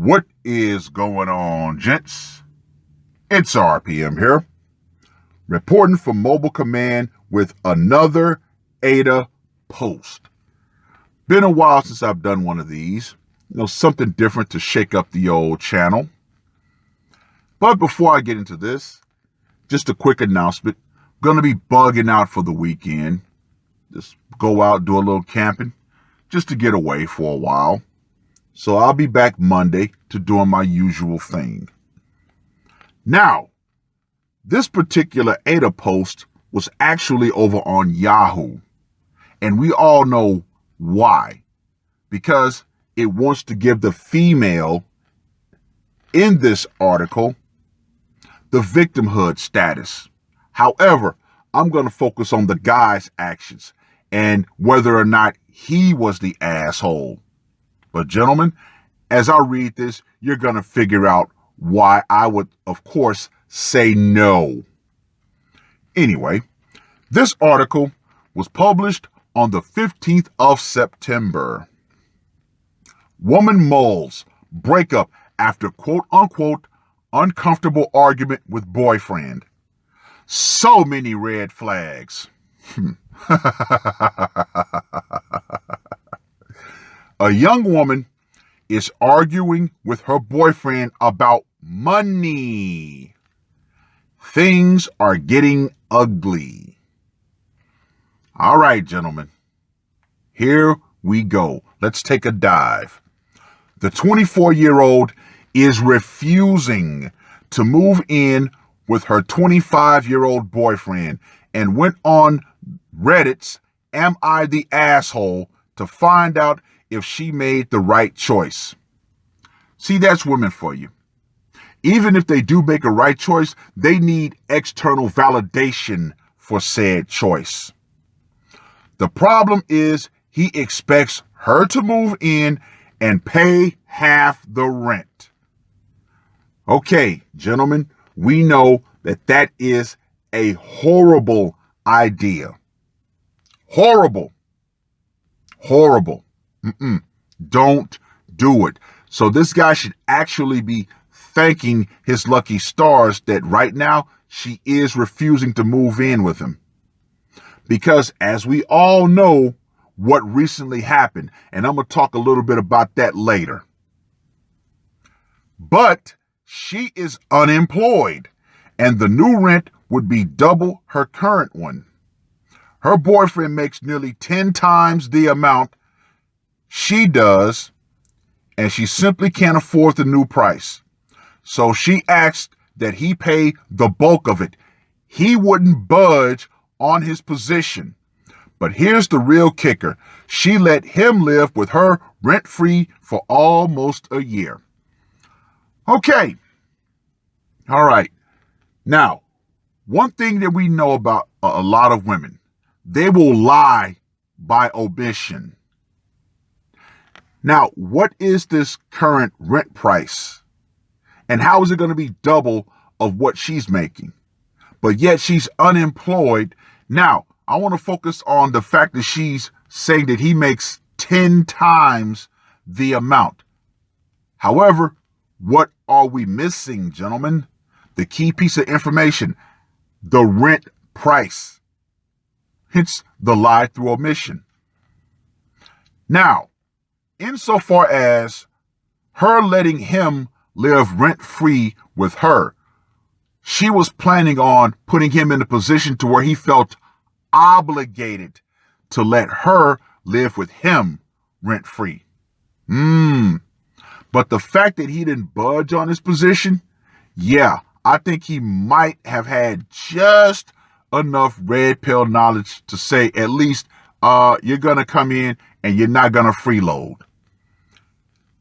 What is going on, gents? It's R.P.M. here, reporting from Mobile Command with another AITA post. Been a while since I've done one of these. Something different to shake up the old channel. But before I get into this, just a quick announcement. Going to be bugging out for the weekend. Just go out, do a little camping, just to get away for a while. So I'll be back Monday to doing my usual thing. Now, this particular AITA post was actually over on Yahoo. And we all know why. Because it wants to give the female in this article the victimhood status. However, I'm going to focus on the guy's actions and whether or not he was the asshole. But gentlemen, as I read this, you're going to figure out why I would, of course, say no. Anyway, this article was published on the 15th of September. Woman mulls breakup after quote-unquote uncomfortable argument with boyfriend. So many red flags. A young woman is arguing with her boyfriend about money. Things are getting ugly. All right, gentlemen. Here we go. Let's take a dive. The 24-year-old is refusing to move in with her 25-year-old boyfriend and went on Reddit's Am I the Asshole to find out if she made the right choice. See, that's women for you. Even if they do make a right choice, they need external validation for said choice. The problem is he expects her to move in and pay half the rent. Okay, gentlemen, we know that that is a horrible idea. Horrible. Don't do it. So this guy should actually be thanking his lucky stars that right now she is refusing to move in with him. Because as we all know what recently happened, and I'm going to talk a little bit about that later. But she is unemployed, and the new rent would be double her current one. Her boyfriend makes nearly 10 times the amount she does, and she simply can't afford the new price. So she asked that he pay the bulk of it. He wouldn't budge on his position. But here's the real kicker. She let him live with her rent-free for almost a year. Okay. All right. Now, one thing that we know about a lot of women, they will lie by omission. Now, what is this current rent price? And how is it going to be double of what she's making? But yet she's unemployed. Now, I want to focus on the fact that she's saying that he makes 10 times the amount. However, what are we missing, gentlemen? The key piece of information, the rent price. Hence the lie through omission. Now, insofar as her letting him live rent-free with her, she was planning on putting him in a position to where he felt obligated to let her live with him rent-free. But the fact that he didn't budge on his position, yeah, I think he might have had just enough red pill knowledge to say at least you're going to come in and you're not going to freeload.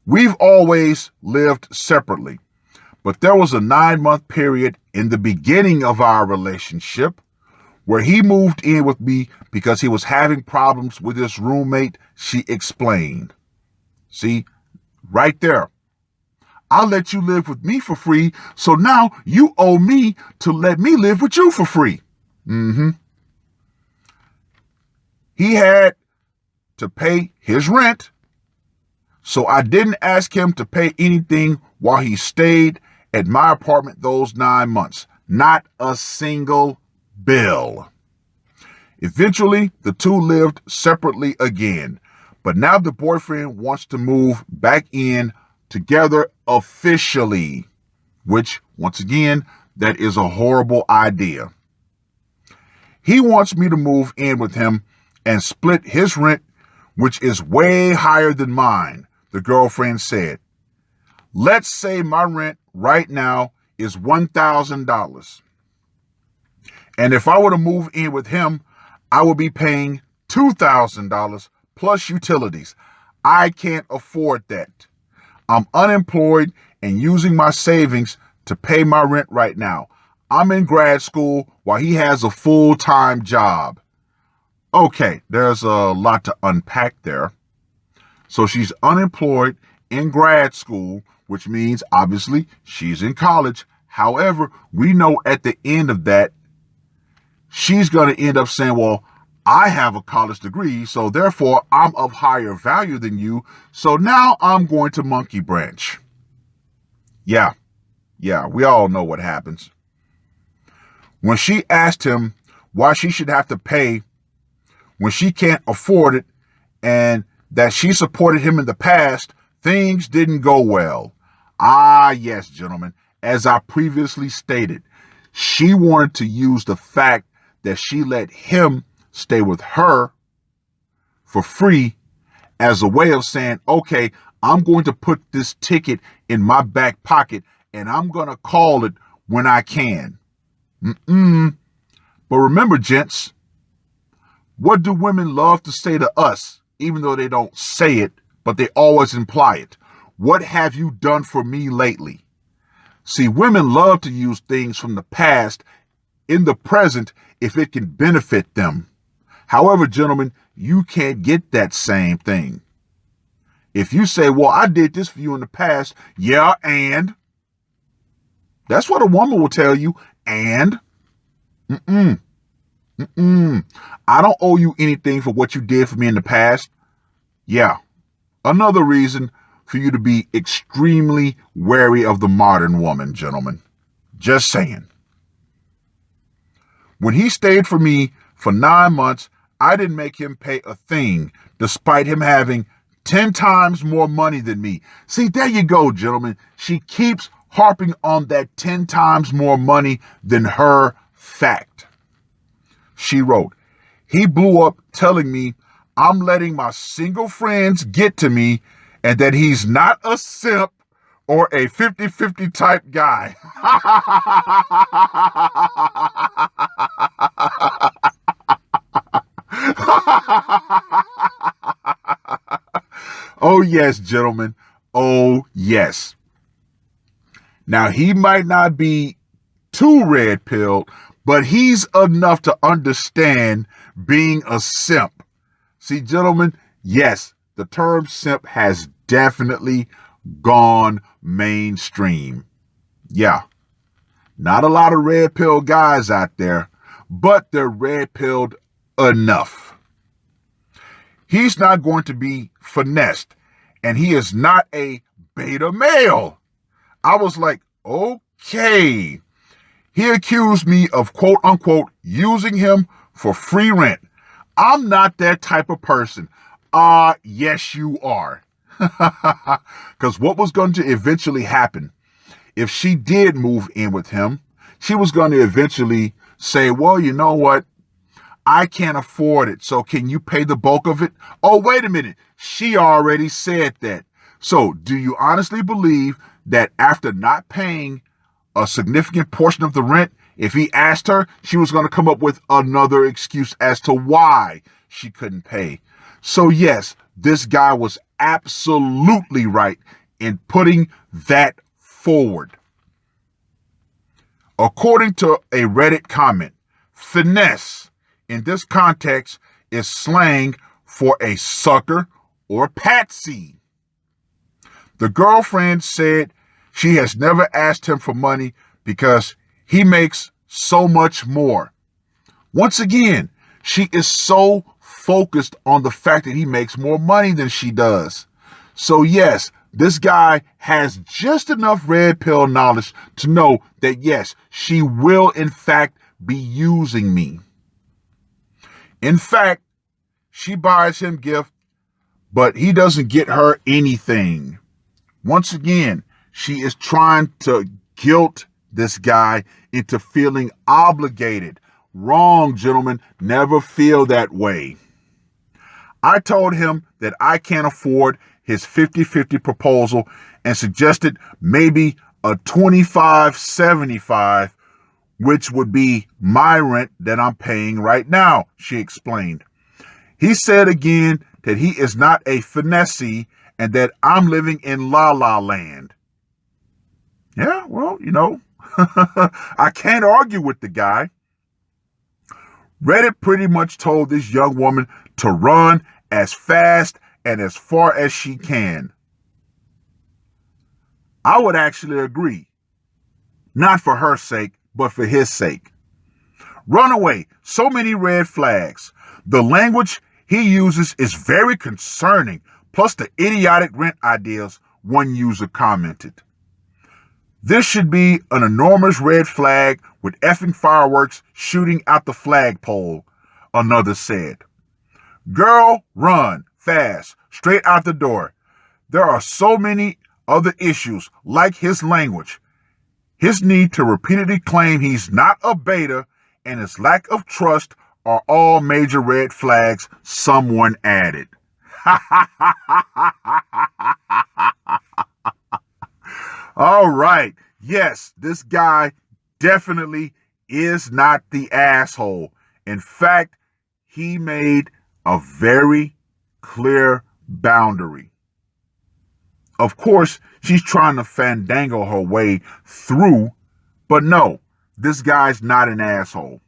We've always lived separately, but there was a 9-month period in the beginning of our relationship where he moved in with me because he was having problems with his roommate, she explained. See, right there. I'll let you live with me for free, so now you owe me to let me live with you for free. He had to pay his rent, So I didn't ask him to pay anything while he stayed at my apartment those 9 months. Not a single bill. Eventually, the two lived separately again. But now the boyfriend wants to move back in together officially, which, once again, that is a horrible idea. He wants me to move in with him and split his rent, which is way higher than mine, the girlfriend said. Let's say my rent right now is $1,000. And if I were to move in with him, I would be paying $2,000 plus utilities. I can't afford that. I'm unemployed and using my savings to pay my rent right now. I'm in grad school while he has a full-time job. Okay, there's a lot to unpack there. So she's unemployed in grad school, which means obviously she's in college. However, we know at the end of that, she's going to end up saying, well, I have a college degree, so therefore I'm of higher value than you. So now I'm going to monkey branch. Yeah, we all know what happens. When she asked him why she should have to pay when she can't afford it and that she supported him in the past, things didn't go well. Ah, yes, gentlemen, as I previously stated, she wanted to use the fact that she let him stay with her for free as a way of saying, okay, I'm going to put this ticket in my back pocket and I'm going to call it when I can. But remember, gents, what do women love to say to us, even though they don't say it, but they always imply it? What have you done for me lately? See, women love to use things from the past in the present if it can benefit them. However, gentlemen, you can't get that same thing. If you say, well, I did this for you in the past, yeah, and that's what a woman will tell you. And I don't owe you anything for what you did for me in the past. Yeah, another reason for you to be extremely wary of the modern woman, gentlemen. Just saying. When he stayed for me for 9 months, I didn't make him pay a thing, despite him having 10 times more money than me. See, there you go, gentlemen. She keeps harping on that 10 times more money than her fact. She wrote, he blew up telling me I'm letting my single friends get to me and that he's not a simp or a 50-50 type guy. Oh, yes, gentlemen. Oh, yes. Now, he might not be too red-pilled, but he's enough to understand being a simp. See, gentlemen, yes, the term simp has definitely gone mainstream. Yeah, not a lot of red-pilled guys out there, but they're red-pilled enough. He's not going to be finessed, and he is not a beta male. I was like, okay. He accused me of quote unquote using him for free rent. I'm not that type of person. Yes, you are. Because what was going to eventually happen, if she did move in with him, she was going to eventually say, well, you know what? I can't afford it. So can you pay the bulk of it? Oh, wait a minute. She already said that. So do you honestly believe that after not paying a significant portion of the rent, if he asked her, she was going to come up with another excuse as to why she couldn't pay? So yes, this guy was absolutely right in putting that forward. According to a Reddit comment, finesse in this context is slang for a sucker or patsy. The girlfriend said she has never asked him for money because he makes so much more. Once again, she is so focused on the fact that he makes more money than she does. So yes, this guy has just enough red pill knowledge to know that yes, she will in fact be using me. In fact, she buys him gift, but he doesn't get her anything. Once again, she is trying to guilt this guy into feeling obligated. Wrong, gentlemen. Never feel that way. I told him that I can't afford his 50-50 proposal and suggested maybe a 25-75, which would be my rent that I'm paying right now, she explained. He said again that he is not a finesse and that I'm living in La La Land. Yeah, well, I can't argue with the guy. Reddit pretty much told this young woman to run as fast and as far as she can. I would actually agree. Not for her sake, but for his sake. Run away. So many red flags. The language he uses is very concerning, plus the idiotic rent ideas, one user commented. This should be an enormous red flag with effing fireworks shooting out the flagpole, another said. Girl, run fast, straight out the door. There are so many other issues like his language, his need to repeatedly claim he's not a beta, and his lack of trust are all major red flags, someone added. All right. Yes, this guy definitely is not the asshole. In fact, he made a very clear boundary. Of course, she's trying to fandangle her way through, but no, this guy's not an asshole.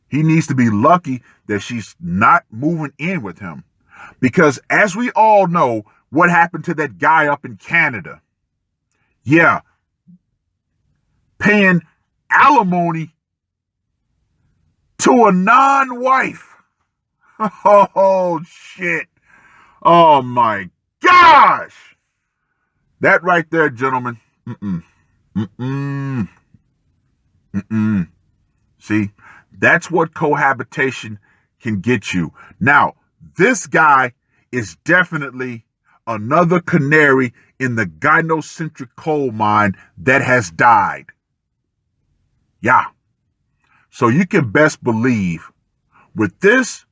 He needs to be lucky that she's not moving in with him. Because as we all know, what happened to that guy up in Canada? Yeah, paying alimony to a non-wife. Oh, shit. Oh, my gosh. That right there, gentlemen. See, that's what cohabitation can get you. Now, this guy is definitely another canary in the gynocentric coal mine that has died. Yeah. So you can best believe with this,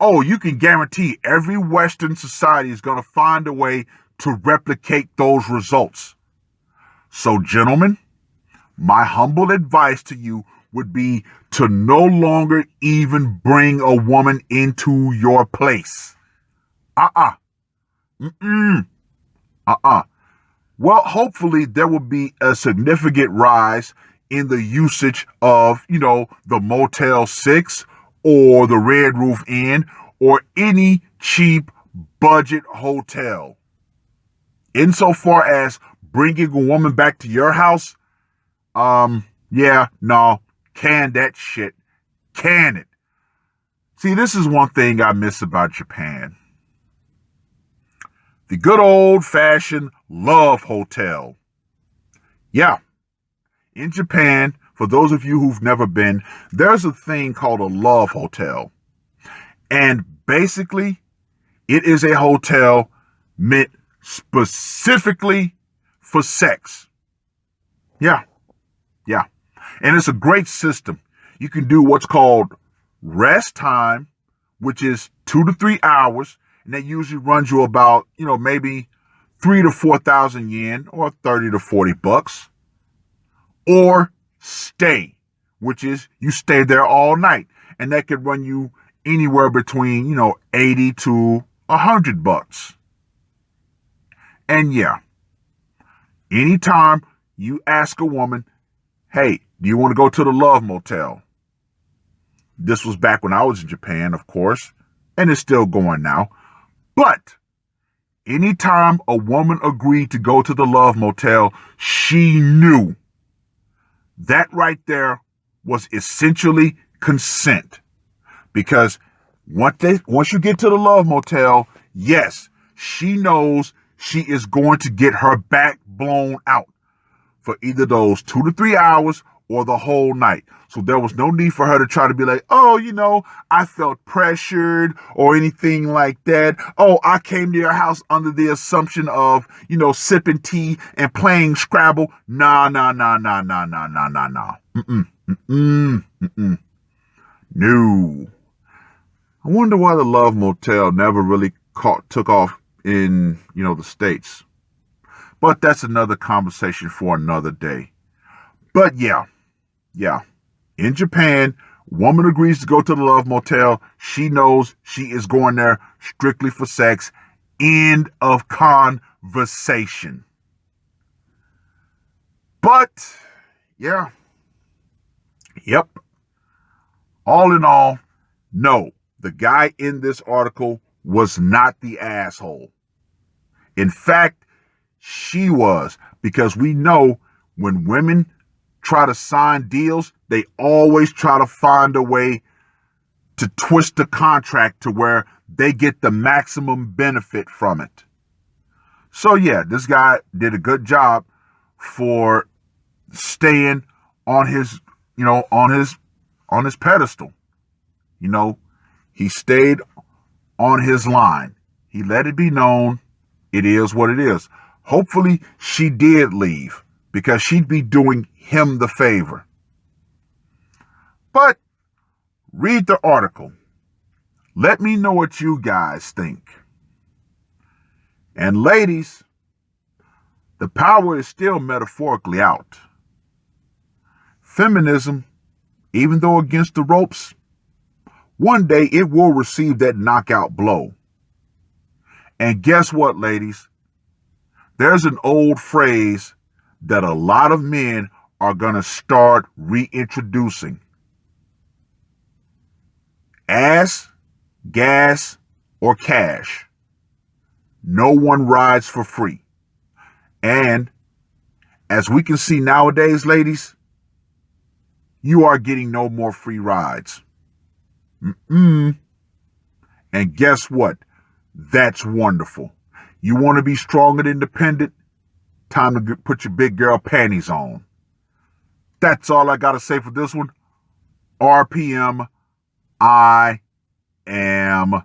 you can guarantee every Western society is going to find a way to replicate those results. So, gentlemen, my humble advice to you would be to no longer even bring a woman into your place. Well, hopefully there will be a significant rise in the usage of, the Motel 6 or the Red Roof Inn or any cheap budget hotel. Insofar as bringing a woman back to your house, can that shit. Can it. See, this is one thing I miss about Japan. The good old-fashioned love hotel. Yeah. In Japan, for those of you who've never been, there's a thing called a love hotel. And basically, it is a hotel meant specifically for sex. Yeah. And it's a great system. You can do what's called rest time, which is 2 to 3 hours. And that usually runs you about, maybe 3,000 to 4,000 yen or 30 to 40 bucks. Or stay, which is you stay there all night. And that could run you anywhere between, 80 to 100 bucks. And yeah, anytime you ask a woman, hey, do you want to go to the love motel? This was back when I was in Japan, of course, and it's still going now. But anytime a woman agreed to go to the love motel, she knew that right there was essentially consent. Because once you get to the love motel, yes, she knows she is going to get her back blown out for either those 2 to 3 hours or the whole night. So there was no need for her to try to be like, oh, I felt pressured or anything like that. Oh, I came to your house under the assumption of, sipping tea and playing Scrabble. Nah. No. I wonder why the Love Motel never really took off in, the States. But that's another conversation for another day. But yeah. In Japan, woman agrees to go to the Love Motel. She knows she is going there strictly for sex. End of conversation. But, yeah. Yep. All in all, no, the guy in this article was not the asshole. In fact, she was, because we know when women try to sign deals, they always try to find a way to twist the contract to where they get the maximum benefit from it. So yeah, this guy did a good job for staying on his, on his pedestal. He stayed on his line. He let it be known it is what it is. Hopefully she did leave, because she'd be doing him the favor. But read the article. Let me know what you guys think. And ladies, the power is still metaphorically out. Feminism, even though against the ropes, one day it will receive that knockout blow. And guess what, ladies? There's an old phrase that a lot of men are going to start reintroducing. Ass, gas, or cash. No one rides for free. And as we can see nowadays, ladies, you are getting no more free rides. And guess what? That's wonderful. You want to be strong and independent? Time to put your big girl panties on. That's all I got to say for this one. R.P.M. I am